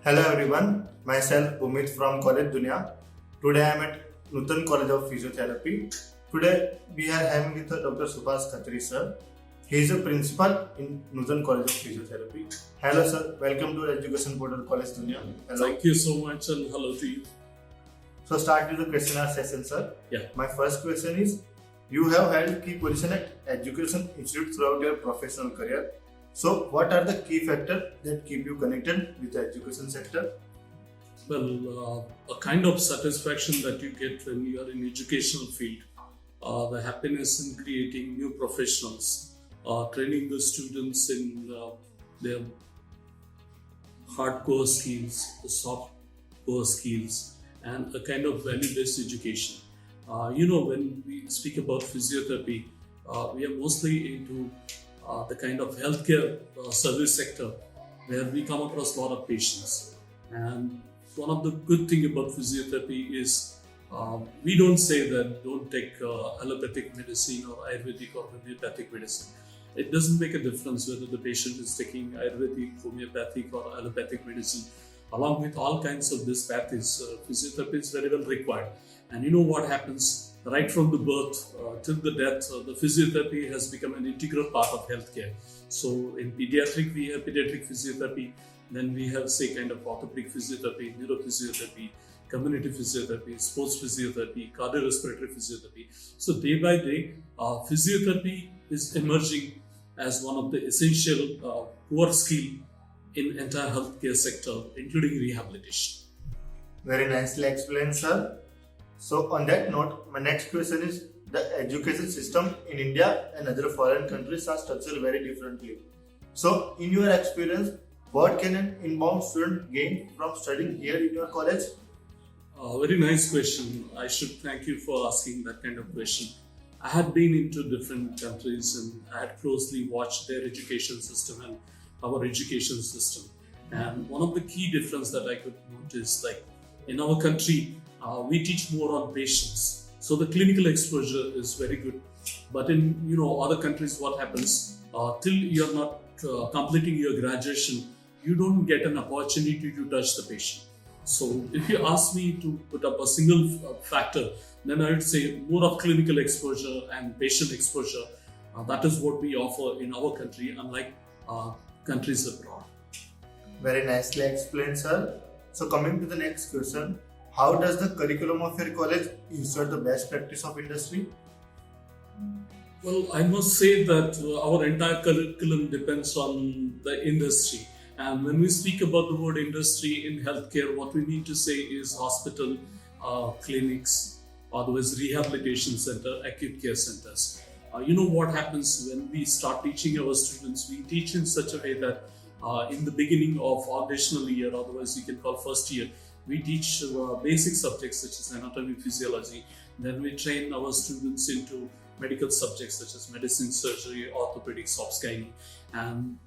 Hello everyone, myself Umit from College Dunya. Today I am at Nutan College of Physiotherapy. Today we are having with Dr. Subhas Khatri sir. He is a principal in Nutan College of Physiotherapy. Hello sir, welcome to Education Portal College Dunya. Hello. Thank you so much and hello to you. So start with the question and answer session sir. Yeah. My first question is, you have held key position at Education Institute throughout your professional career. So, what are the key factors that keep you connected with the education sector? Well, a kind of satisfaction that you get when you are in educational field, the happiness in creating new professionals, training the students in their hardcore skills, the softcore skills, and a kind of value-based education. When we speak about physiotherapy, we are mostly into the kind of healthcare service sector where we come across a lot of patients. And one of the good thing about physiotherapy is we don't say that don't take allopathic medicine or Ayurvedic or homeopathic medicine. It doesn't make a difference whether the patient is taking Ayurvedic, homeopathic or allopathic medicine. Along with all kinds of these pathies, physiotherapy is very well required. And you know what happens? Right from the birth till the death, the physiotherapy has become an integral part of healthcare. So in pediatric, we have pediatric physiotherapy. Then we have, say, kind of orthopedic physiotherapy, neurophysiotherapy, community physiotherapy, sports physiotherapy, cardiorespiratory physiotherapy. So day by day, physiotherapy is emerging as one of the essential core skill in entire healthcare sector, including rehabilitation. Very nicely explained, sir. So on that note, my next question is, the education system in India and other foreign countries are structured very differently. So in your experience, what can an inbound student gain from studying here in your college? Very nice question. I should thank you for asking that kind of question. I had been into different countries and I had closely watched their education system and our education system. And one of the key difference that I could notice, like in our country, we teach more on patients. So the clinical exposure is very good. But in other countries, what happens, till you're not completing your graduation, you don't get an opportunity to touch the patient. So if you ask me to put up a single factor, then I would say more of clinical exposure and patient exposure. That is what we offer in our country, unlike countries abroad. Very nicely explained, sir. So coming to the next question, how does the curriculum of your college ensure the best practice of industry? Well, I must say that our entire curriculum depends on the industry. And when we speak about the word industry in healthcare, what we mean to say is hospital, clinics, otherwise rehabilitation center, acute care centers. What happens when we start teaching our students? We teach in such a way that in the beginning of foundational year, otherwise you can call first year, we teach basic subjects such as anatomy, physiology. Then we train our students into medical subjects such as medicine, surgery, orthopedics, obs-gynae. And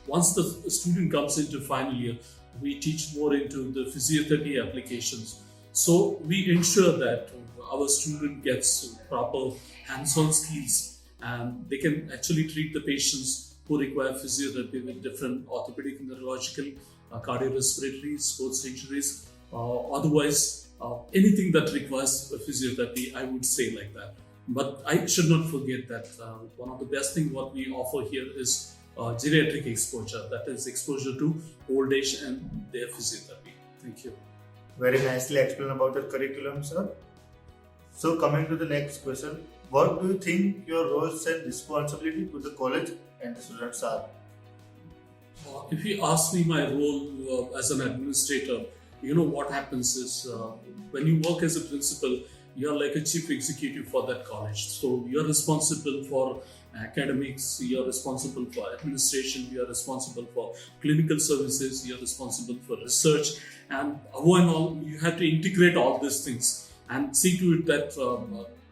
once the student comes into final year, we teach more into the physiotherapy applications. So we ensure that our student gets proper hands-on skills and they can actually treat the patients who require physiotherapy with different orthopedic, neurological, cardiorespiratory, sports injuries, otherwise anything that requires physiotherapy, I would say like that. But I should not forget that one of the best things what we offer here is geriatric exposure, that is exposure to old age and their physiotherapy. Thank you. Very nicely explained about your curriculum, sir. So coming to the next question, what do you think your roles and responsibility to the college and the students are? If you ask me my role as an administrator, what happens is when you work as a principal, you're like a chief executive for that college. So you're responsible for academics, you're responsible for administration, you're responsible for clinical services, you're responsible for research, and above and all, you have to integrate all these things and see to it that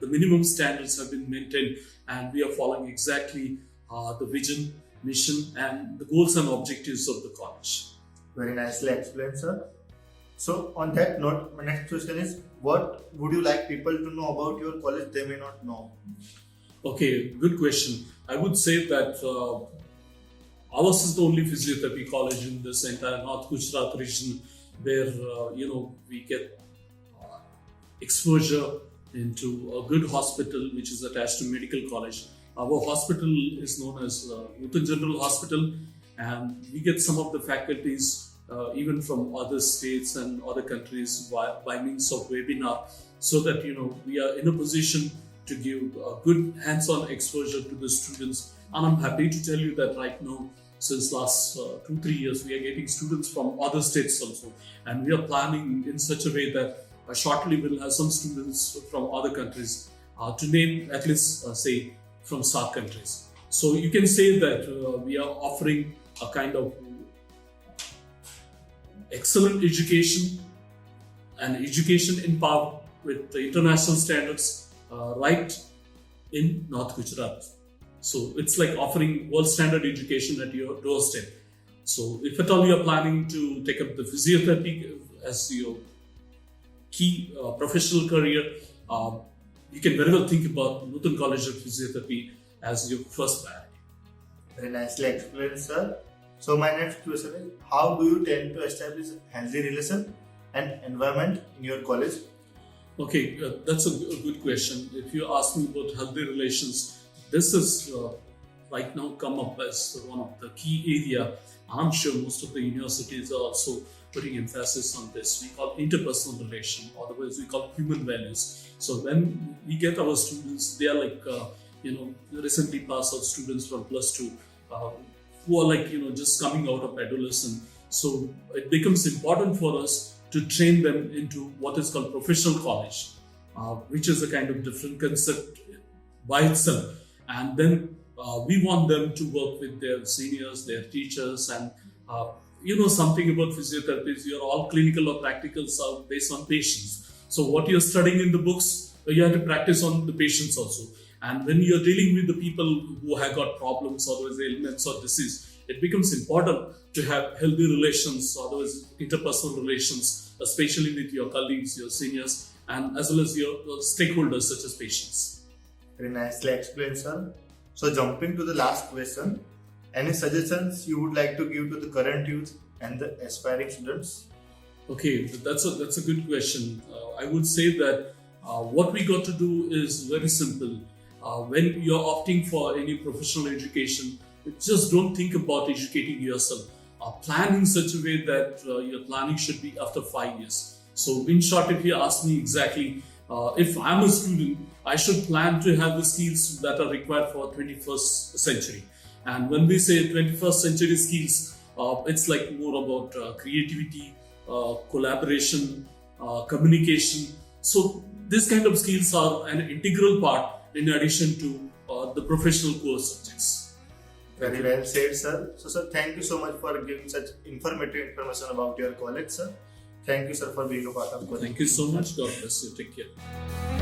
the minimum standards have been maintained and we are following exactly the vision, mission, and the goals and objectives of the college. Very nicely explained, sir. So on that note, my next question is, what would you like people to know about your college they may not know? Okay, good question. I would say that Ours is the only physiotherapy college in this entire North Gujarat region where we get exposure into a good hospital which is attached to medical college. Our hospital is known as Nutan General Hospital, and we get some of the faculties even from other states and other countries by means of webinar, so that we are in a position to give good hands-on exposure to the students. And I'm happy to tell you that right now, since last 2-3 years, we are getting students from other states also, and we are planning in such a way that shortly we'll have some students from other countries, to name at least say from SAARC countries. So you can say that we are offering a kind of excellent education and education in par with the international standards right in North Gujarat. So it's like offering world standard education at your doorstep. So if at all you are planning to take up the physiotherapy as your key professional career, you can very well think about Nutan College of Physiotherapy as your first priority. Very nicely explained, sir. So my next question is, how do you tend to establish a healthy relation and environment in your college? Okay, that's a good question. If you ask me about healthy relations, this is right now come up as one of the key area. I'm sure most of the universities are also putting emphasis on this. We call interpersonal relation, otherwise we call human values. So when we get our students, they are like recently passed out students from +2 who are like just coming out of adolescence. So it becomes important for us to train them into what is called professional college, which is a kind of different concept by itself. And then we want them to work with their seniors, their teachers, and something about physiotherapy is you're all clinical or practical based on patients. So what you're studying in the books, you have to practice on the patients also. And when you're dealing with the people who have got problems, otherwise ailments or disease, it becomes important to have healthy relations, otherwise interpersonal relations, especially with your colleagues, your seniors, and as well as your stakeholders such as patients. Very nicely explained, sir. So jumping to the last question, any suggestions you would like to give to the current youth and the aspiring students? Okay, that's a good question. I would say that what we got to do is very simple. When you're opting for any professional education, just don't think about educating yourself. Plan in such a way that your planning should be after 5 years. So in short, if you ask me exactly, if I'm a student, I should plan to have the skills that are required for 21st century. And when we say 21st century skills, it's like more about creativity, collaboration, communication. So this kind of skills are an integral part in addition to the professional core subjects. Very well said, sir. So, sir, thank you so much for giving such informative information about your college, sir. Thank you, sir, for being a part of college. Thank you so much. God bless you. Take care.